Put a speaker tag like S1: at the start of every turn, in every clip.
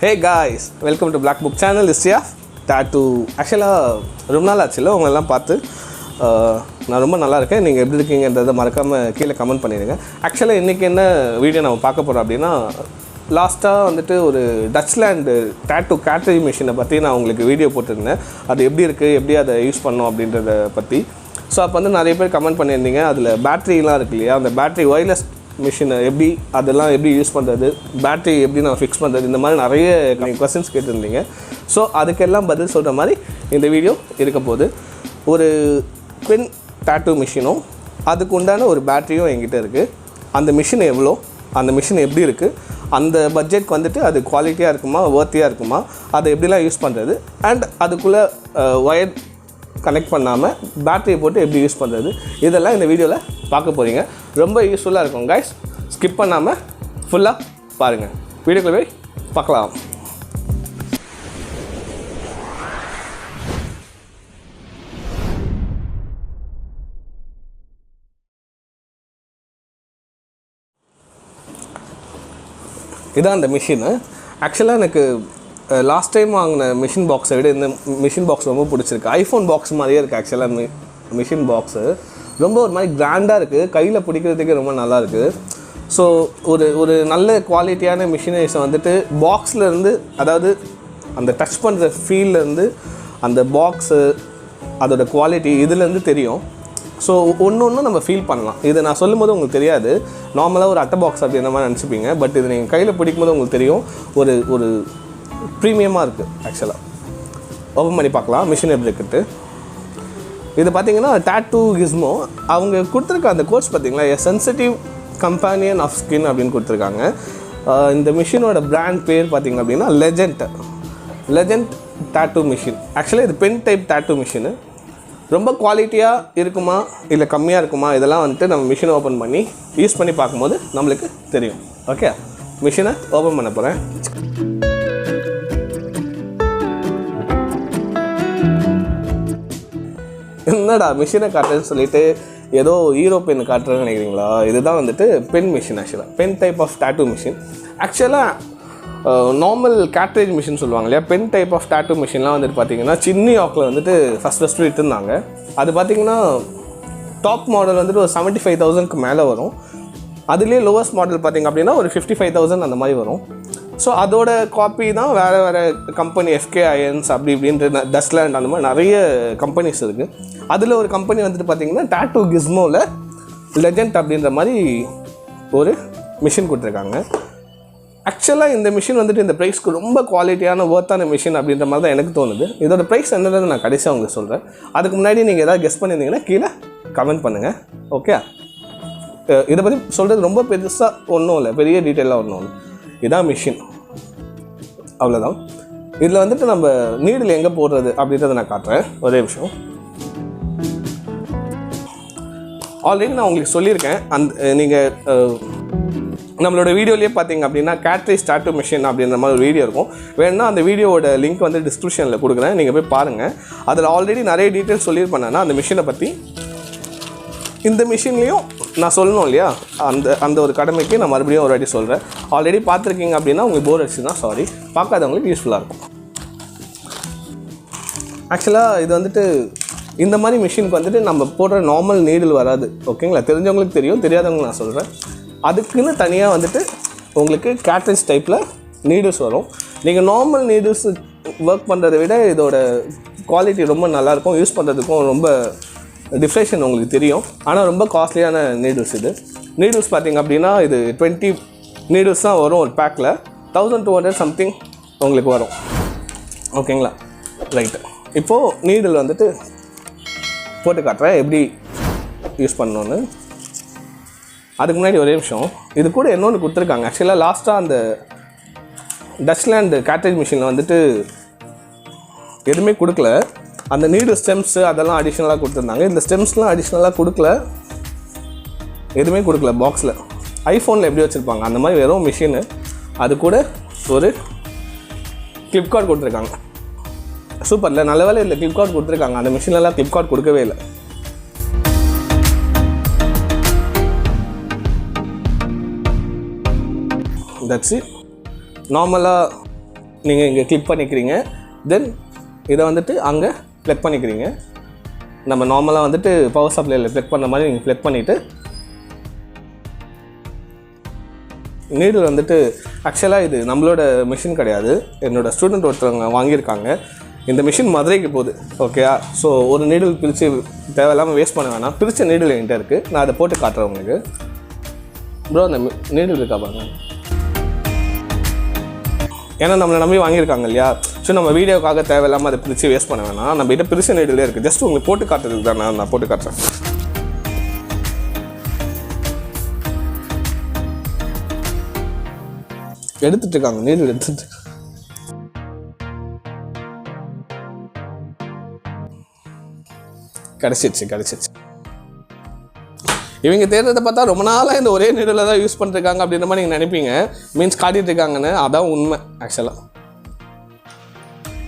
S1: Hey guys, welcome to Black Book channel. This is Tattoo. Actually, ரொம்ப நாள் ஆச்சுல உங்களெல்லாம் பார்த்து நான் ரொம்ப நல்லா இருக்கேன். நீங்கள் எப்படி இருக்கீங்கன்றதை மறக்காமல் கீழே கமெண்ட் பண்ணிடுங்க. ஆக்சுவலாக இன்றைக்கி என்ன வீடியோ நம்ம பார்க்க போகிறோம் அப்படின்னா, லாஸ்ட்டாக வந்துட்டு ஒரு டச்லேண்டு டேட்டூ கேட்ரிஜ் மிஷினை பற்றி நான் உங்களுக்கு வீடியோ போட்டிருந்தேன். அது எப்படி இருக்குது, எப்படி அதை யூஸ் பண்ணோம் அப்படின்றத பற்றி. ஸோ அப்போ வந்து நிறைய பேர் கமெண்ட் பண்ணியிருந்தீங்க. அதில் பேட்ரிலாம் இருக்கு இல்லையா, அந்த பேட்ரி ஒயர்லெஸ் மிஷினை எப்படி அதெல்லாம் எப்படி யூஸ் பண்ணுறது, பேட்ரி எப்படி நான் ஃபிக்ஸ் பண்ணுறது, இந்த மாதிரி நிறைய கொஸ்டின்ஸ் கேட்டிருந்தீங்க. ஸோ அதுக்கெல்லாம் பதில் சொல்கிற மாதிரி இந்த வீடியோ இருக்க போகுது. ஒரு பென் டேட்டூ மிஷினும் அதுக்கு உண்டான ஒரு பேட்டரியும் என்கிட்ட இருக்குது. அந்த மிஷின் எவ்வளோ, அந்த மிஷின் எப்படி இருக்குது, அந்த பட்ஜெட்க்கு வந்துட்டு அது குவாலிட்டியாக இருக்குமா, வர்த்தியாக இருக்குமா, அதை எப்படிலாம் யூஸ் பண்ணுறது, அண்ட் அதுக்குள்ளே ஒயர் கனெக்ட் பண்ணாமல் பேட்டரியை போட்டு எப்படி யூஸ் பண்ணுறது, இதெல்லாம் இந்த வீடியோவில் பார்க்க போகிறீங்க. ரொம்ப யூஸ்ஃபுல்லாக இருக்கும் கைஸ். ஸ்கிப் பண்ணாமல் ஃபுல்லாக பாருங்கள். வீடியோக்குள்ளே போய் பார்க்கலாம். இதான் அந்த மிஷினு. ஆக்சுவலாக எனக்கு லாஸ்ட் டைம் வாங்கின மிஷின் பாக்ஸை விட இந்த மிஷின் பாக்ஸ் ரொம்ப பிடிச்சிருக்கு. ஐஃபோன் பாக்ஸ் மாதிரியே இருக்குது. ஆக்சுவலாக மிஷின் பாக்ஸு ரொம்ப ஒரு மாதிரி கிராண்டாக இருக்குது, கையில் பிடிக்கிறதுக்கே ரொம்ப நல்லா இருக்குது. ஸோ ஒரு நல்ல குவாலிட்டியான மிஷினரிஸை வந்துட்டு பாக்ஸ்லேருந்து, அதாவது அந்த டச் பண்ணுற ஃபீல்லேருந்து, அந்த பாக்ஸு அதோடய குவாலிட்டி இதுலேருந்து தெரியும். ஸோ ஒன்று நம்ம ஃபீல் பண்ணலாம். இது நான் சொல்லும் போது உங்களுக்கு தெரியாது, நார்மலாக ஒரு அட்டை பாக்ஸ் அப்படின்ற மாதிரி நினச்சிப்பீங்க. பட் இது நீங்கள் கையில் பிடிக்கும்போது உங்களுக்கு தெரியும், ஒரு ப்ரீமியமாக இருக்குது. ஆக்சுவலாக ஓப்பன் பண்ணி பார்க்கலாம் மிஷின் எப்படி இருக்குன்ட்டு. இது பார்த்திங்கன்னா டாட்டூ கிஸ்மோ அவங்க கொடுத்துருக்க அந்த கோர்ஸ் பார்த்திங்களா, எ சென்சிட்டிவ் கம்பேனியன் ஆஃப் ஸ்கின் அப்படின்னு கொடுத்துருக்காங்க. இந்த மிஷினோட பிராண்ட் பேர் பார்த்திங்க அப்படின்னா லெஜெண்ட் டாட்டூ மிஷின். ஆக்சுவலாக இது பென் டைப் டாட்டூ மிஷினு. ரொம்ப குவாலிட்டியாக இருக்குமா இல்லை கம்மியாக இருக்குமா, இதெல்லாம் வந்துட்டு நம்ம மிஷினை ஓப்பன் பண்ணி யூஸ் பண்ணி பார்க்கும்போது நம்மளுக்கு தெரியும். ஓகே, மிஷினை ஓப்பன் பண்ண போகிறேன். என்னடா மிஷினை காட்டுறேன்னு சொல்லிட்டு ஏதோ ஹீரோ பென் காட்டுறேன்னு நினைக்கிறீங்களா? இதுதான் வந்துட்டு பென் மிஷின். ஆக்சுவலாக pen type of tattoo machine. ஆக்சுவலாக நார்மல் கேட்ரேஜ் மிஷின் சொல்லுவாங்க இல்லையா, பென் டைப் ஆஃப் டாட்டூ மிஷின்லாம் வந்துட்டு பார்த்திங்கன்னா நியூயார்க்கில் வந்துட்டு ஃபஸ்ட்டு விட்டுருந்தாங்க. அது பார்த்திங்கன்னா டாப் மாடல் வந்துட்டு ஒரு 75,000க்கு மேலே வரும். அதுலேயே லோவஸ்ட் மாடல் பார்த்திங்க அப்படின்னா ஒரு 55,000 அந்த மாதிரி வரும். ஸோ அதோட காப்பி தான் வேறு கம்பெனி, FKINS அப்படி இப்படின்ற டஸ்ட்லேண்ட் அந்த மாதிரி நிறைய கம்பெனிஸ் இருக்குது. அதில் ஒரு கம்பெனி வந்துட்டு பார்த்திங்கன்னா டாட்டூ கிஸ்மோவில் லெஜெண்ட் அப்படின்ற மாதிரி ஒரு மிஷின் கொடுத்துருக்காங்க. ஆக்சுவலாக இந்த மிஷின் வந்துட்டு இந்த ப்ரைஸ்க்கு ரொம்ப குவாலிட்டியான ஒர்த்தான மிஷின் அப்படின்ற மாதிரி தான் எனக்கு தோணுது. இதோட ப்ரைஸ் என்னது நான் கடைசியாக உங்களுக்கு சொல்கிறேன். அதுக்கு முன்னாடி நீங்கள் எதாவது கெஸ் பண்ணியிருந்தீங்கன்னா கீழே கமெண்ட் பண்ணுங்கள். ஓகே, இதை பற்றி சொல்கிறது ரொம்ப பெருசாக ஒன்றும் இல்லை, பெரிய டீட்டெயிலாக ஒன்றும் இல்லை. இதான் மிஷின், அவ்வளோதான். இதில் வந்துட்டு நம்ம நீடில் எங்கே போடுறது அப்படின்றத நான் காட்டுறேன். ஒரே விஷயம், ஆல்ரெடி நான் உங்களுக்கு சொல்லியிருக்கேன். நீங்கள் நம்மளோட வீடியோலேயே பார்த்தீங்க அப்படின்னா Cartridgetattoomachine அப்படின்ற மாதிரி ஒரு வீடியோ இருக்கும். வேணுன்னா அந்த வீடியோவோட லிங்க் வந்து டிஸ்கிரிப்ஷனில் கொடுக்குறேன், நீங்கள் போய் பாருங்கள். அதில் ஆல்ரெடி நிறைய டீட்டெயில்ஸ் சொல்லியிருப்பேன் அந்த மிஷினை பற்றி. இந்த மிஷின்லேயும் நான் சொல்லணும் இல்லையா, அந்த ஒரு கடமைக்கு நான் மறுபடியும் ஒரு வாட்டி சொல்கிறேன். ஆல்ரெடி பார்த்துருக்கீங்க அப்படின்னா உங்களுக்கு போர் அடிச்சுன்னா சாரி, பார்க்காதவங்களுக்கு யூஸ்ஃபுல்லாக இருக்கும். ஆக்சுவலாக இது வந்துட்டு இந்த மாதிரி மிஷினுக்கு வந்துட்டு நம்ம போடுற நார்மல் நீடில் வராது. ஓகேங்களா, தெரிஞ்சவங்களுக்கு தெரியும், தெரியாதவங்களுக்கு நான் சொல்கிறேன். அதுக்குன்னு தனியாக வந்துட்டு உங்களுக்கு கேட்ரிட்ஜ் டைப்பில் நீடில்ஸ் வரும். நீங்கள் நார்மல் நீடில்ஸ் ஒர்க் பண்ணுறதை விட இதோட குவாலிட்டி ரொம்ப நல்லாயிருக்கும், யூஸ் பண்ணுறதுக்கும் ரொம்ப டிஃப்ரெஷன் உங்களுக்கு தெரியும். ஆனால் ரொம்ப காஸ்ட்லியான நீடில்ஸ். இது நீடில்ஸ் பார்த்திங்க அப்படின்னா இது 20 நீடில்ஸ் தான் வரும் ஒரு பேக்கில். 1200 சம்திங் உங்களுக்கு வரும். ஓகேங்களா, ரைட்டு. இப்போது நீடில் வந்துட்டு போட்டு காட்டுறேன் எப்படி யூஸ் பண்ணணுன்னு. அதுக்கு முன்னாடி ஒரே நிமிஷம், இது கூட இன்னொன்று கொடுத்துருக்காங்க. ஆக்சுவலாக லாஸ்ட்டாக அந்த டச்லேண்டு கேட்ரேஜ் மிஷினில் வந்துட்டு எதுவுமே கொடுக்கல. அந்த நீடு ஸ்டெம்ஸு அதெல்லாம் அடிஷ்னலாக கொடுத்துருந்தாங்க. இந்த ஸ்டெம்ஸ்லாம் அடிஷ்னலாக கொடுக்கல, எதுவுமே கொடுக்கல பாக்ஸில். ஐஃபோனில் எப்படி வச்சுருப்பாங்க அந்த மாதிரி வெறும் மிஷினு. அது கூட ஒரு கிளிப்கார்ட் கொடுத்துருக்காங்க. சூப்பரில், நல்ல வேலை இல்லை கிளிப்கார்ட் கொடுத்துருக்காங்க. அந்த மிஷின்லாம் கிளிப்கார்ட் கொடுக்கவே இல்லை. That's it. நார்மலாக நீங்கள் இங்கே கிளிக் பண்ணிக்கிறீங்க. தென் இதை வந்துட்டு அங்கே ப்ளக் பண்ணிக்கிறீங்க. நம்ம நார்மலாக வந்துட்டு பவர் சப்ளையில் ப்ளக் பண்ணுற மாதிரி நீங்கள் ப்ளக் பண்ணிவிட்டு நீடில் வந்துட்டு ஆக்சுவலாக இது நம்மளோட மிஷின் கிடையாது, என்னோடய ஸ்டூடெண்ட் ஒருத்தவங்க வாங்கியிருக்காங்க. இந்த மிஷின் மதுரைக்கு போகுது. ஓகேயா? ஸோ ஒரு நீடில் பிரித்து தேவையில்லாமல் வேஸ்ட் பண்ண வேணாம். பிரித்த நீடில் என்கிட்ட இருக்குது, நான் அதை போட்டு காட்டுறேன் உங்களுக்கு. ப்ரோ அந்த நீடில் இருக்கா பாருங்க. ஏன்னா நம்மளை நம்பி வாங்கியிருக்காங்க இல்லையா? ஸோ நம்ம வீடியோக்காக தேவையில்லாமல் அதை பிரித்து வேஸ்ட் பண்ண வேணாம். நம்ம கிட்ட பிரித்த நீடிலே இருக்குது. ஜஸ்ட் உங்களுக்கு போட்டு காட்டுறதுக்கு தான் நான் போட்டு காட்டுறேன். எடுத்துட்டு இருக்காங்க, நீடில் எடுத்துட்டு. கிடச்சிச்சு. இவங்க தேடுறதை பார்த்தா ரொம்ப நாளாக இந்த ஒரே நீடில் தான் யூஸ் பண்ணிருக்காங்க அப்படின்ற மாதிரி நீங்கள் நினைப்பீங்க. மீன்ஸ் காட்டிகிட்டு இருக்காங்கன்னு. அதான் உண்மை ஆக்சுவலாக.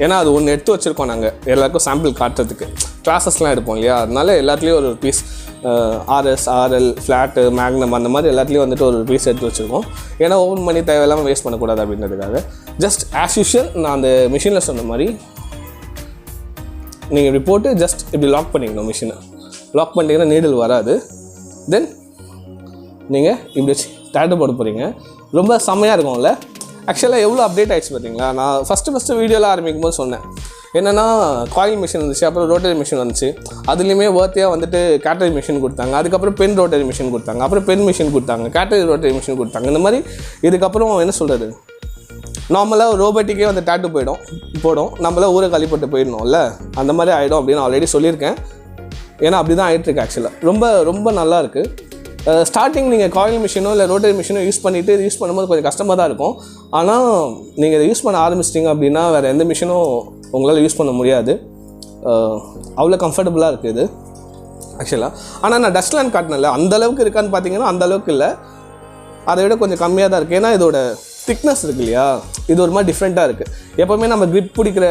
S1: ஏன்னா அது ஒன்று எடுத்து வச்சுருக்கோம் நாங்கள் எல்லாருக்கும் சாம்பிள் காட்டுறதுக்கு. கிளாஸஸ்லாம் எடுப்போம் இல்லையா? அதனால எல்லாத்துலேயும் ஒரு piece RS, RL, flat, magnum அந்த மாதிரி எல்லாத்துலேயும் வந்துட்டு ஒரு பீஸ் எடுத்து வச்சுருக்கோம். ஏன்னா ஓப்பன் பண்ணி தேவையில்லாமல் வேஸ்ட் பண்ணக்கூடாது அப்படின்றதுக்காக. ஜஸ்ட் ஆஸ் யூஷுவல் நான் அந்த மிஷினில் சொன்ன மாதிரி நீங்கள் இப்படி போட்டு ஜஸ்ட் இப்படி லாக் பண்ணிக்கணும். மிஷினை லாக் பண்ணிட்டீங்கன்னா நீடில் வராது. தென் நீங்கள் இப்படி வச்சு டேட்டு போட போகிறீங்க. ரொம்ப செம்மையாக இருக்கும்ல. ஆக்சுவலாக எவ்வளோ அப்டேட் ஆகிடுச்சு பார்த்தீங்களா? நான் ஃபஸ்ட்டு வீடியோவில் ஆரம்பிக்கும் போது சொன்னேன் என்னென்னா காயில் மிஷின் வந்துச்சு, அப்புறம் ரோட்டரி மிஷின் வந்துச்சு. அதுலேயுமே வர்த்தியாக வந்துட்டு கேட்டரி மிஷின் கொடுத்தாங்க. அதுக்கப்புறம் பென் ரோட்டரி மிஷின் கொடுத்தாங்க. அப்புறம் பென் மிஷின் கொடுத்தாங்க. கேட்டரி ரோட்டரி மிஷின் கொடுத்தாங்க. இந்த மாதிரி இதுக்கப்புறம் என்ன சொல்கிறது, நார்மலாக ரோபோட்டிக்கே வந்து டேட்டு போடும். நம்மளாம் ஊரை கழிப்பட்டு போயிடணும்ல, அந்த மாதிரி ஆகிடும் அப்படின்னு ஆல்ரெடி சொல்லியிருக்கேன். ஏன்னா அப்படி தான் ஆகிட்டுருக்கு. ஆக்சுவலாக ரொம்ப ரொம்ப நல்லா இருக்குது. ஸ்டார்டிங் நீங்கள் காயில் மிஷினோ இல்லை ரோட்டரி மிஷினோ யூஸ் பண்ணும்போது கொஞ்சம் கஷ்டமாக தான் இருக்கும். ஆனால் நீங்கள் இதை யூஸ் பண்ண ஆரம்பிச்சிட்டிங்க அப்படின்னா வேறு எந்த மிஷினும் உங்களால் யூஸ் பண்ண முடியாது. அவ்வளோ கம்ஃபர்டபுளாக இருக்குது இது ஆக்சுவலாக. ஆனால் நான் டஸ்ட்லேண்ட் காட்டினேன்ல, அந்தளவுக்கு இருக்கான்னு பார்த்தீங்கன்னா அந்தளவுக்கு இல்லை, அதை விட கொஞ்சம் கம்மியாக தான் இருக்குது. ஏன்னா இதோட திக்னஸ் இருக்கு இல்லையா, இது ஒரு மாதிரி டிஃப்ரெண்ட்டாக இருக்குது. எப்போவுமே நம்ம கிரிப் பிடிக்கிற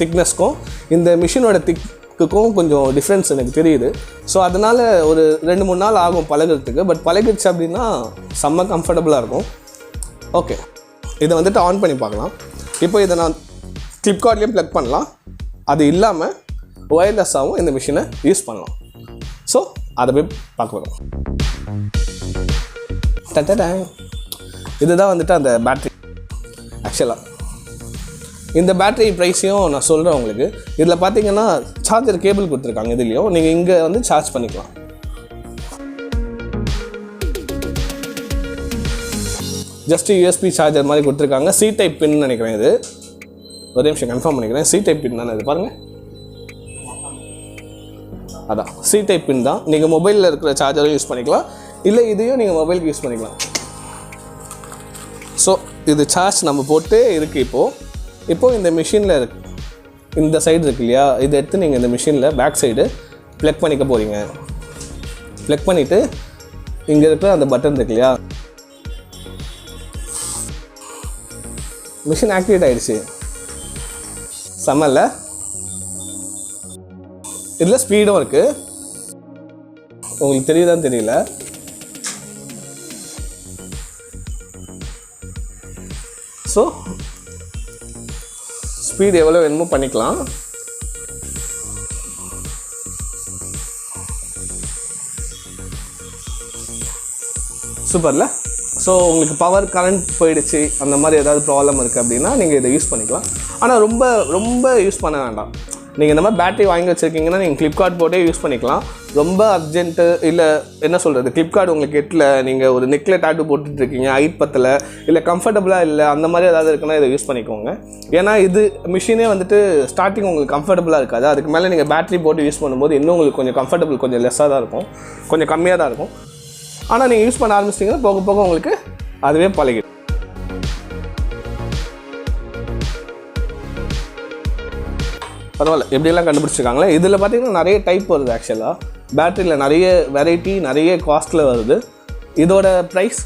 S1: திக்னஸ்க்கும் இந்த மிஷினோட திக்குக்கும் கொஞ்சம் டிஃப்ரென்ஸ் எனக்கு தெரியுது. ஸோ அதனால் ஒரு 2-3 நாள் ஆகும் பழகிறதுக்கு. பட் பழகிடுச்சு அப்படின்னா செம்ம கம்ஃபர்டபுளாக இருக்கும். ஓகே, இதை வந்துட்டு ஆன் பண்ணி பார்க்கலாம். இப்போ இதை நான் ஃப்ளிப்கார்ட்லேயும் ப்ளக் பண்ணலாம். அது இல்லாமல் ஒயர்லெஸ்ஸாகவும் இந்த மிஷினை யூஸ் பண்ணலாம். ஸோ அதை போய் பார்க்கலாம். இதுதான் வந்துட்டு அந்த பேட்ரி. ஆக்சுவலாக இந்த பேட்ரி ப்ரைஸையும் நான் சொல்கிறேன் உங்களுக்கு. இதில் பார்த்தீங்கன்னா சார்ஜர் கேபிள் கொடுத்துருக்காங்க. இதுலேயும் நீங்கள் இங்கே வந்து சார்ஜ் பண்ணிக்கலாம். ஜஸ்ட்டு யூஎஸ்பி சார்ஜர் மாதிரி கொடுத்துருக்காங்க. சி டைப் பின் நினைக்கிறேன். இது ஒரே நிமிஷம் கன்ஃபார்ம் பண்ணிக்கிறேன். சி டைப் பின் தானே இது, பாருங்கள். அதான் சி டைப் பின் தான். நீங்கள் மொபைலில் இருக்கிற சார்ஜரும் யூஸ் பண்ணிக்கலாம், இல்லை இதையும் நீங்கள் மொபைலுக்கு யூஸ் பண்ணிக்கலாம். ஸோ இது சார்ஜ் நம்ம போட்டு இருக்குது. இப்போது இந்த மிஷினில் இந்த சைடு இருக்கு இல்லையா, இதை எடுத்து நீங்கள் இந்த மிஷினில் பேக் சைடு ப்ளக் பண்ணிக்க போகிறீங்க. ப்ளக் பண்ணிவிட்டு இங்கே இருக்கிற அந்த பட்டன் இருக்கு இல்லையா, மிஷின் ஆக்டிவேட் ஆகிடுச்சு. செம்மல்ல. இதில் ஸ்பீடும் இருக்குது. உங்களுக்கு தெரியுதான்னு தெரியல. ஸோ ஸ்பீடு எவ்வளோ வேணுமோ பண்ணிக்கலாம். சூப்பரில். ஸோ உங்களுக்கு பவர் கரண்ட் போயிடுச்சு, அந்த மாதிரி ஏதாவது ப்ராப்ளம் இருக்குது அப்படின்னா நீங்கள் இதை யூஸ் பண்ணிக்கலாம். ஆனால் ரொம்ப ரொம்ப யூஸ் பண்ண வேண்டாம். நீங்கள் இந்த மாதிரி பேட்டரி வாங்கி வச்சுருக்கீங்கன்னா நீங்கள் ஃப்ளிப்கார்ட் போட்டே யூஸ் பண்ணிக்கலாம். ரொம்ப அர்ஜென்ட்டு இல்லை என்ன சொல்கிறது, ஃப்ளிப்கார்ட் உங்களுக்கு எட்டில் நீங்கள் ஒரு நெக்கில் டாட்டூ போட்டுட்ருக்கீங்க, ஹைட் பத்தலை, இல்லை கம்ஃபர்டபுளாக இல்லை, அந்த மாதிரி ஏதாவது இருக்குன்னா இதை யூஸ் பண்ணிக்கோங்க. ஏன்னா இது மிஷினே வந்துட்டு ஸ்டார்டிங் உங்களுக்கு கம்ஃபர்டபுளாக இருக்காது. அதுக்கு மேலே நீங்கள் பேட்டரி போட்டு யூஸ் பண்ணும்போது இன்னும் உங்களுக்கு கொஞ்சம் கம்ஃபர்டபுள் கொஞ்சம் லெஸ்ஸாக தான் இருக்கும், கொஞ்சம் கம்மியாக தான் இருக்கும். ஆனால் நீங்கள் யூஸ் பண்ண ஆரம்பிச்சிட்டிங்கன்னா போக போக உங்களுக்கு அதுவே பழகிடும். பரவாயில்ல, எப்படியெல்லாம் கண்டுபிடிச்சிருக்காங்களே. இதில் பார்த்தீங்கன்னா நிறைய டைப் வருது. ஆக்சுவலாக பேட்டரியில் நிறைய வெரைட்டி, நிறைய காஸ்ட்டில் வருது. இதோட ப்ரைஸ்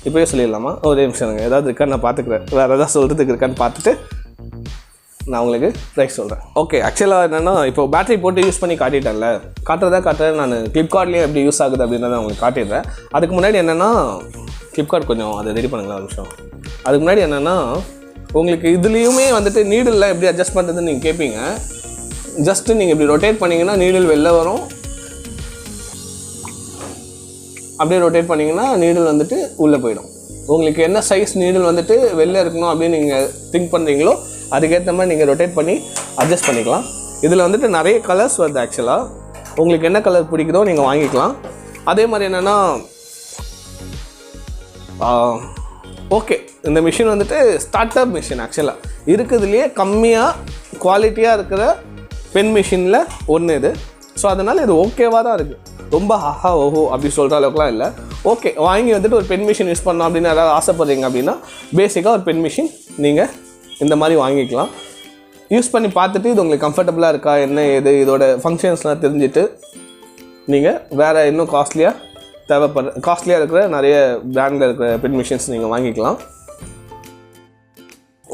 S1: இப்போயே சொல்லிடலாமா? ஒரே நிமிஷம் ஏதாவது இருக்கான்னு நான் பார்த்துக்கிறேன். வேறு ஏதாவது சொல்கிறதுக்கு இருக்கான்னு பார்த்துட்டு நான் உங்களுக்கு ப்ரைஸ் சொல்கிறேன். ஓகே, ஆக்சுவலாக என்னென்னா இப்போ பேட்டரி போட்டு யூஸ் பண்ணி காட்டிட்டேன்ல, காட்டுறேன் நான் ஃப்ளிப்கார்ட்லேயே எப்படி யூஸ் ஆகுது அப்படின்றத உங்களுக்கு காட்டிடுறேன். அதுக்கு முன்னாடி என்னென்னா ஃப்ளிப்கார்ட் கொஞ்சம் அதை ரெடி பண்ணுங்களா ஒரு நிமிஷம். அதுக்கு முன்னாடி என்னென்னா உங்களுக்கு இதுலேயுமே வந்துட்டு நீடில்லாம் எப்படி அட்ஜஸ்ட் பண்ணுறதுன்னு நீங்கள் கேட்பீங்க. ஜஸ்ட்டு நீங்கள் இப்படி ரொட்டேட் பண்ணிங்கன்னா நீடில் வெளில வரும், அப்படியே ரொட்டேட் பண்ணிங்கன்னா நீடில் வந்துட்டு உள்ளே போயிடும். உங்களுக்கு என்ன சைஸ் நீடில் வந்துட்டு வெளில இருக்கணும் அப்படின்னு நீங்கள் திங்க் பண்ணுறீங்களோ அதுக்கேற்ற மாதிரி நீங்கள் ரொட்டேட் பண்ணி அட்ஜஸ்ட் பண்ணிக்கலாம். இதில் வந்துட்டு நிறைய கலர்ஸ் வருது. ஆக்சுவலாக உங்களுக்கு என்ன கலர் பிடிக்குதோ நீங்கள் வாங்கிக்கலாம். அதே மாதிரி என்னென்னா ஓகே, இந்த மிஷின் வந்துட்டு ஸ்டார்ட் அப் மிஷின். ஆக்சுவலாக இருக்கிறதுலையே கம்மியாக குவாலிட்டியாக இருக்கிற பென் மிஷினில் ஒன்று இது. ஸோ அதனால் இது ஓகேவாக தான் இருக்குது. ரொம்ப ஹஹா ஓஹோ அப்படி சொல்கிற அளவுக்குலாம் இல்லை. ஓகே, வாங்கி வந்துட்டு ஒரு பென் மிஷின் யூஸ் பண்ணோம் அப்படின்னு யாராவது ஆசைப்படுறீங்க அப்படின்னா பேசிக்காக ஒரு பென் மிஷின் நீங்கள் இந்த மாதிரி வாங்கிக்கலாம். யூஸ் பண்ணி பார்த்துட்டு இது உங்களுக்கு கம்ஃபர்டபுளாக இருக்கா என்ன ஏது இதோட ஃபங்க்ஷன்ஸ்லாம் தெரிஞ்சுட்டு நீங்கள் வேறு இன்னும் காஸ்ட்லியாக இருக்கிற நிறைய பிராண்டில் இருக்கிற பென் மிஷின்ஸ் நீங்கள் வாங்கிக்கலாம்.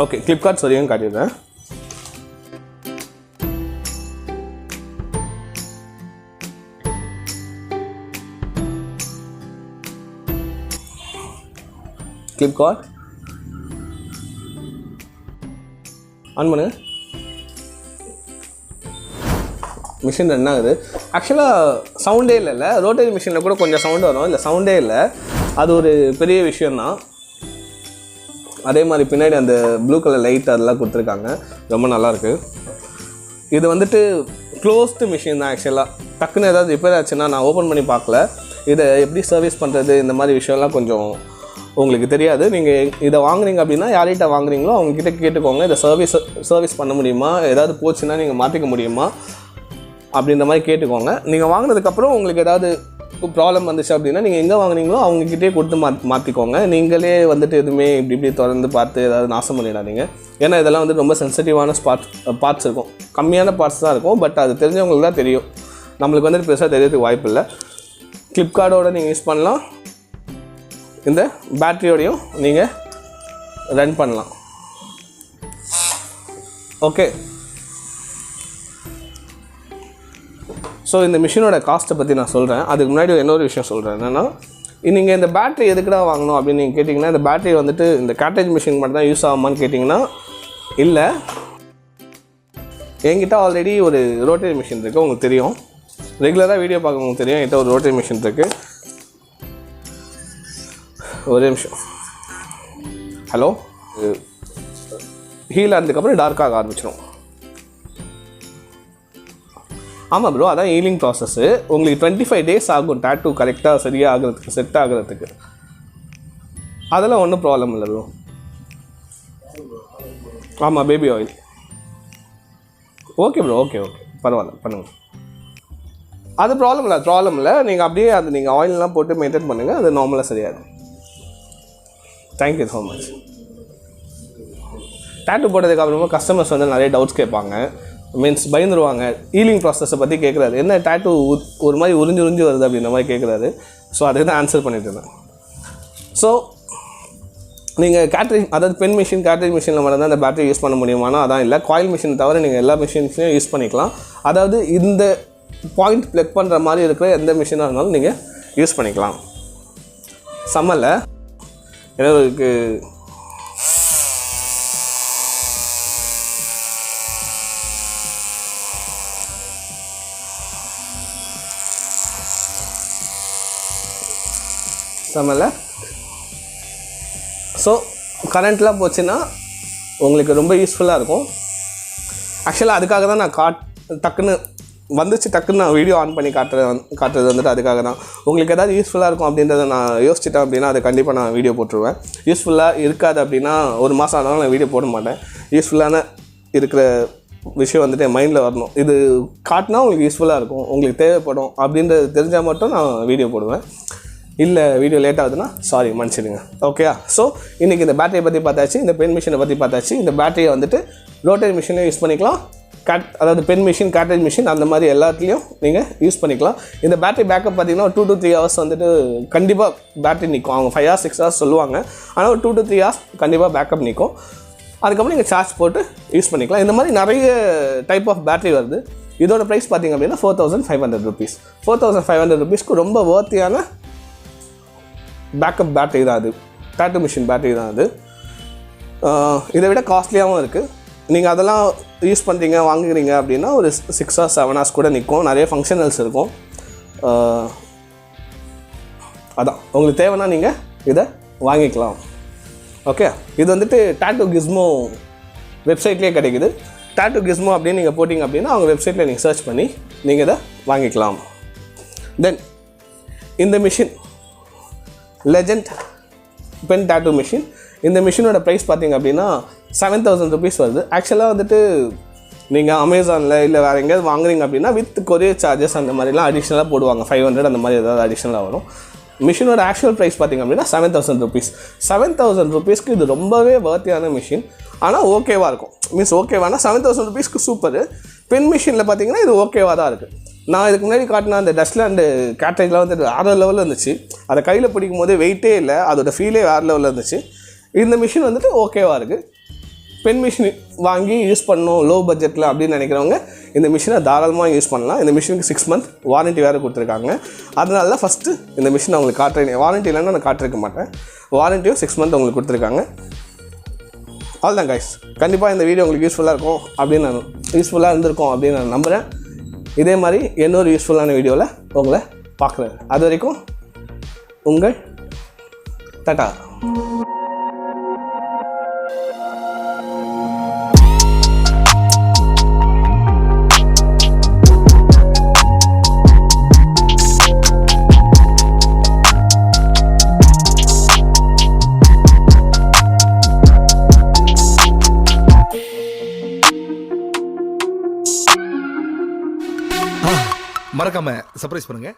S1: ஓகே, ஃப்ளிப்கார்ட் வரையும் காட்டிடுறேன். ஃப்ளிப்கார்ட் ஆன் பண்ணுங்க. மிஷின் ரன் ஆகுது. ஆக்சுவலாக சவுண்டே இல்லை. ரோட்டரி மிஷினில் கூட கொஞ்சம் சவுண்டு வரும், இல்லை சவுண்டே இல்லை. அது ஒரு பெரிய விஷயந்தான். அதே மாதிரி பின்னாடி அந்த ப்ளூ கலர் லைட் அதெல்லாம் கொடுத்துருக்காங்க, ரொம்ப நல்லாயிருக்கு. இது வந்துட்டு க்ளோஸ்டு மிஷின் தான். ஆக்சுவலாக டக்குன்னு ஏதாவது ரிப்பேர் ஆச்சுன்னா நான் ஓப்பன் பண்ணி பார்க்கல. இதை எப்படி சர்வீஸ் பண்ணுறது இந்த மாதிரி விஷயம்லாம் கொஞ்சம் உங்களுக்கு தெரியாது. நீங்கள் இதை வாங்குறீங்க அப்படின்னா யார்கிட்ட வாங்குறீங்களோ அவங்கக்கிட்ட கேட்டுக்கோங்க. இதை சர்வீஸ் பண்ண முடியுமா, ஏதாவது போச்சுன்னா நீங்கள் மாற்றிக்க முடியுமா அப்படின்ற மாதிரி கேட்டுக்கோங்க. நீங்கள் வாங்கினதுக்கப்புறம் உங்களுக்கு ஏதாவது ப்ராப்ளம் வந்துச்சு அப்படின்னா நீங்கள் எங்கே வாங்குறீங்களோ அவங்கக்கிட்டே கொடுத்து மாற்றிக்கோங்க. நீங்களே வந்துட்டு எதுவுமே இப்படி திறந்து பார்த்து ஏதாவது நாசம் பண்ணிடாதீங்க. ஏன்னா இதெல்லாம் வந்து ரொம்ப சென்சிட்டிவான பார்ட்ஸ் இருக்கும், கம்மியான பார்ட்ஸ் தான் இருக்கும். பட் அது தெரிஞ்சவங்களுக்கு தான் தெரியும், நம்மளுக்கு வந்துட்டு பெருசாக தெரியறதுக்கு வாய்ப்பு இல்லை. ஃப்ளிப்கார்ட்டோட நீங்கள் யூஸ் பண்ணலாம், இந்த பேட்டரியோடையும் நீங்கள் ரன் பண்ணலாம். ஓகே, ஸோ இந்த மிஷினோட காஸ்ட்டை பற்றி நான் சொல்கிறேன். அதுக்கு முன்னாடி இன்னொரு விஷயம் சொல்கிறேன். என்னென்னா, நீங்கள் இந்த பேட்டரி எதுக்குடா வாங்கணும் அப்படின்னு நீங்கள் கேட்டிங்கன்னா, இந்த பேட்டரி வந்துட்டு இந்த கார்ட்ரிட்ஜ் மிஷின் மட்டும் தான் யூஸ் ஆகுமான்னு கேட்டிங்கன்னா இல்லை. என்கிட்ட ஆல்ரெடி ஒரு ரோட்டரி மிஷின் இருக்குது, உங்களுக்கு தெரியும். ரெகுலராக வீடியோ பார்க்குறவங்களுக்கு தெரியும் என்கிட்ட ஒரு ரோட்டரி மிஷின் இருக்குது. ஒரே நிமிஷம். ஹலோ, ஹீல் ஆனதுக்கப்புறம் டார்க்காக ஆரம்பிச்சிடும். ஆமாம் ப்ரோ, அதான் ஹீலிங் ப்ராசஸ்ஸு. உங்களுக்கு 25 days ஆகும் டேட்டூ கரெக்டாக சரியாக ஆகிறதுக்கு, செட் ஆகிறதுக்கு. அதெல்லாம் ஒன்றும் ப்ராப்ளம் இல்லை ப்ரோ. ஆமாம், baby oil. Okay bro, okay பரவாயில்ல, பண்ணுங்கள். அது ப்ராப்ளம் இல்லை. நீங்கள் அப்படியே அது நீங்கள் ஆயிலெலாம் போட்டு மெயின்டைன் பண்ணுங்கள், அது நார்மலாக சரியாது. Thank you so much. டேட்டூ போட்டதுக்கு அப்புறமா கஸ்டமர்ஸ் வந்து நிறைய டவுட்ஸ் கேட்பாங்க, மீன்ஸ் பயந்துருவாங்க. ஹீலிங் ப்ராசஸை பற்றி கேட்குறாரு, என்ன டேட்டூ ஒரு மாதிரி உறிஞ்சி வருது அப்படின்ற மாதிரி கேட்குறாரு. ஸோ அதுக்கு தான் ஆன்சர் பண்ணிட்டு இருந்தேன். ஸோ நீங்கள் அதாவது பென் மிஷின் கார்ட்ரிட்ஜ் மிஷினில் மட்டும் தான் இந்த பேட்டரி யூஸ் பண்ண முடியுமானா அதான் இல்லை. காயில் மிஷின் தவிர நீங்கள் எல்லா மிஷின்ஸையும் யூஸ் பண்ணிக்கலாம். அதாவது இந்த பாயிண்ட் ப்ளக் பண்ணுற மாதிரி இருக்கிற எந்த மிஷினாக இருந்தாலும் நீங்கள் யூஸ் பண்ணிக்கலாம். சம்மரில் எனக்கு ஸோ கரண்ட்லாம் போச்சுன்னா உங்களுக்கு ரொம்ப யூஸ்ஃபுல்லாக இருக்கும். ஆக்சுவலாக அதுக்காக தான் நான் டக்குன்னு நான் வீடியோ ஆன் பண்ணி காட்டுறது வந்துட்டு அதுக்காக தான். உங்களுக்கு ஏதாவது யூஸ்ஃபுல்லாக இருக்கும் அப்படின்றத நான் யோசிச்சிட்டேன் அப்படின்னா அது கண்டிப்பாக நான் வீடியோ போட்டுருவேன். யூஸ்ஃபுல்லாக இருக்காது அப்படின்னா ஒரு மாதம் ஆனாலும் நான் வீடியோ போட மாட்டேன். யூஸ்ஃபுல்லான இருக்கிற விஷயம் வந்துட்டு என் மைண்டில் வரணும். இது காட்டினா உங்களுக்கு யூஸ்ஃபுல்லாக இருக்கும், உங்களுக்கு தேவைப்படும் அப்படின்றது தெரிஞ்சால் மட்டும் நான் வீடியோ போடுவேன். இல்லை வீடியோ லேட் ஆகுதுன்னா சாரி, மன்னிச்சிடுங்க. ஓகேயா? ஸோ இன்றைக்கி இந்த பேட்டரியை பற்றி பார்த்தாச்சு, இந்த பென் மிஷினை பற்றி பார்த்தாச்சு. இந்த பேட்டரியை வந்துட்டு ரோட்டரி மிஷினையும் யூஸ் பண்ணிக்கலாம், அதாவது பென் மிஷின், கார்ட்ரிட்ஜ் மிஷின் அந்த மாதிரி எல்லாத்துலேயும் நீங்கள் யூஸ் பண்ணிக்கலாம். இந்த பேட்டரி பேக்கப் பார்த்திங்கன்னா 2 to 3 hours வந்துட்டு கண்டிப்பாக பேட்டரி நிற்கும். அவங்க 5 hours 6 hours சொல்லுவாங்க, ஆனால் ஒரு 2 to 3 hours கண்டிப்பாக பேக்கப் நிற்கும். அதுக்கப்புறம் நீங்கள் சார்ஜ் போட்டு யூஸ் பண்ணிக்கலாம். இந்த மாதிரி நிறைய டைப் ஆஃப் பேட்டரி வருது. இதோட ப்ரைஸ் பார்த்திங்க அப்படின்னா 4500 rupees. 4500 rupeesக்கு ரொம்ப வர்த்தியான பேக்கப் பேட்டரி தான் அது, டேட்டூ மிஷின் பேட்டரி தான் அது. இதை விட காஸ்ட்லியாகவும் இருக்குது. நீங்கள் அதெல்லாம் யூஸ் பண்ணுறீங்க வாங்குகிறீங்க அப்படின்னா ஒரு 6 or 7 hours கூட நிற்கும். நிறைய ஃபங்க்ஷனல்ஸ் இருக்கும். அதான் உங்களுக்கு தேவைன்னா நீங்கள் இதை வாங்கிக்கலாம். ஓகே, இது வந்துட்டு டாட்டூ கிஸ்மோ வெப்சைட்லேயே கிடைக்குது. டாட்டூ கிஸ்மோ அப்படின்னு நீங்கள் போட்டிங்க அப்படின்னா அவங்க வெப்சைட்டில் நீங்கள் சர்ச் பண்ணி நீங்கள் இதை வாங்கிக்கலாம். தென் இந்த machine legend pen tattoo machine. இந்த மிஷினோட ப்ரைஸ் பார்த்தீங்க அப்படின்னா 7,000 rupees வருது. ஆக்சுவலாக வந்துட்டு நீங்கள் அமேசானில் இல்லை வேறு எங்கேயாவது வாங்குறீங்க அப்படின்னா வித் கொரியர் சார்ஜஸ் அந்த மாதிரிலாம் அடிஷ்னலாக போடுவாங்க. 500 அந்த மாதிரி ஏதாவது அடிஷ்னலாக வரும். மிஷினோட ஆக்சுவல் ப்ரைஸ் பார்த்திங்க அப்படின்னா 7,000 rupees. 7,000 rupeesக்கு இது ரொம்பவே வர்த்தியான மிஷின். ஆனால் ஓகேவாக இருக்கும். மீன்ஸ் ஓகேவானா 7,000 rupeesக்கு சூப்பர். பென் மிஷினில் பார்த்தீங்கன்னா இது ஓகேவாக தான் இருக்குது. நான் இதுக்கு முன்னாடி காட்டின அந்த டஸ்ட்லேண்டு கேட்ரேஜ்லாம் வந்து வேறு லெவலில் இருந்துச்சு. அதை கையில் பிடிக்கும் போது வெயிட்டே இல்லை, அதோட ஃபீலே வேறு லெவலில் இருந்துச்சு. இந்த மிஷின் வந்துட்டு ஓகேவாக இருக்குது. பென் மிஷின் வாங்கி யூஸ் பண்ணணும் லோ பட்ஜெட்டில் அப்படின்னு நினைக்கிறவங்க இந்த மிஷினை தாராளமாக யூஸ் பண்ணலாம். இந்த மிஷினுக்கு 6 month வாரண்ட்டி வேறு கொடுத்துருக்காங்க. அதனால தான் ஃபஸ்ட்டு இந்த மிஷின் அவங்களுக்கு காட்டுறேன். வாரண்ட்டி இல்லைன்னா நான் காட்டிருக்க மாட்டேன். வாரண்ட்டியும் 6 month உங்களுக்கு கொடுத்துருக்காங்க. அவ்வளோதான் கைஸ். கண்டிப்பாக இந்த வீடியோ உங்களுக்கு யூஸ்ஃபுல்லாக இருக்கும் அப்படின்னு நான் யூஸ்ஃபுல்லாக இருந்திருக்கும் அப்படின்னு நான் நம்புகிறேன். இதே மாதிரி இன்னொரு யூஸ்ஃபுல்லான வீடியோவில் உங்களை பார்க்குறேன். அது வரைக்கும் உங்கள் டாடா.
S2: மறக்காம சர்ப்ரைஸ் பண்ணுங்க.